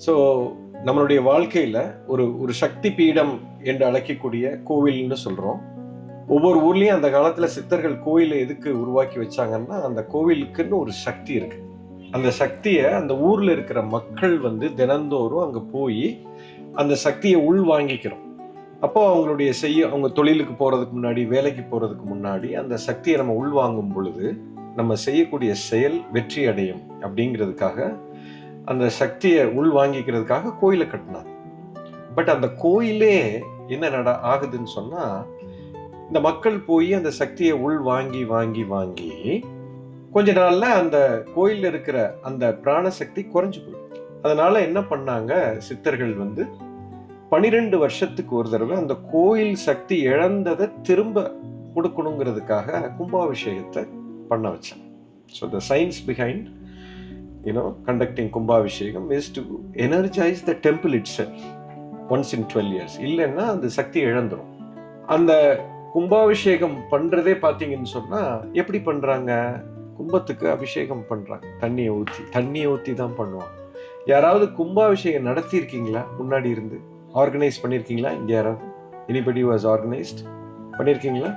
So நம்மளுடைய வாழ்க்கையில் ஒரு ஒரு சக்தி பீடம் என்று அழைக்கக்கூடிய கோவில்னு சொல்கிறோம். ஒவ்வொரு ஊர்லேயும் அந்த காலத்தில் சித்தர்கள் கோயிலை எதுக்கு உருவாக்கி வச்சாங்கன்னா, அந்த கோவிலுக்குன்னு ஒரு சக்தி இருக்கு. அந்த சக்தியை அந்த ஊரில் இருக்கிற மக்கள் தினந்தோறும் அங்கே போய் அந்த சக்தியை உள் வாங்கிக்கிறோம். அப்போ அவங்க தொழிலுக்கு போகிறதுக்கு முன்னாடி, வேலைக்கு போகிறதுக்கு முன்னாடி அந்த சக்தியை நம்ம உள்வாங்கும் பொழுது நம்ம செய்யக்கூடிய செயல் வெற்றி அடையும் அப்படிங்கிறதுக்காக அந்த சக்தியை உள் வாங்கிக்கிறதுக்காக கோயிலை கட்டினாங்க. பட் அந்த கோயிலே என்ன ஆகுதுன்னு சொன்னா, இந்த மக்கள் போய் அந்த சக்தியை உள் வாங்கி வாங்கி வாங்கி கொஞ்ச நாள்ல அந்த கோயில்ல இருக்கிற அந்த பிராணசக்தி குறைஞ்சு போயிடும். அதனால என்ன பண்ணாங்க, சித்தர்கள் 12 வருஷத்துக்கு ஒரு தடவை அந்த கோயில் சக்தி இழந்ததை திரும்ப கொடுக்கணுங்கிறதுக்காக கும்பாபிஷேகத்தை பண்ண வச்சாங்க. So the science behind conducting கும்பாபிஷேகம் is to energize the temple itself once in 12 years. இல்லைன்னா அந்த சக்தி இழந்துரும். அந்த கும்பாபிஷேகம் பண்றதே பார்த்தீங்கன்னு சொன்னா எப்படி பண்றாங்க, கும்பத்துக்கு அபிஷேகம் பண்றாங்க, தண்ணியை ஊற்றி தான் பண்ணுவாங்க. யாராவது கும்பாபிஷேகம் நடத்தியிருக்கீங்களா? முன்னாடி இருந்து ஆர்கனைஸ் பண்ணியிருக்கீங்களா? இங்கே யாராவது எனிபடி வாஸ் ஆர்கனைஸ்ட் பண்ணியிருக்கீங்களா?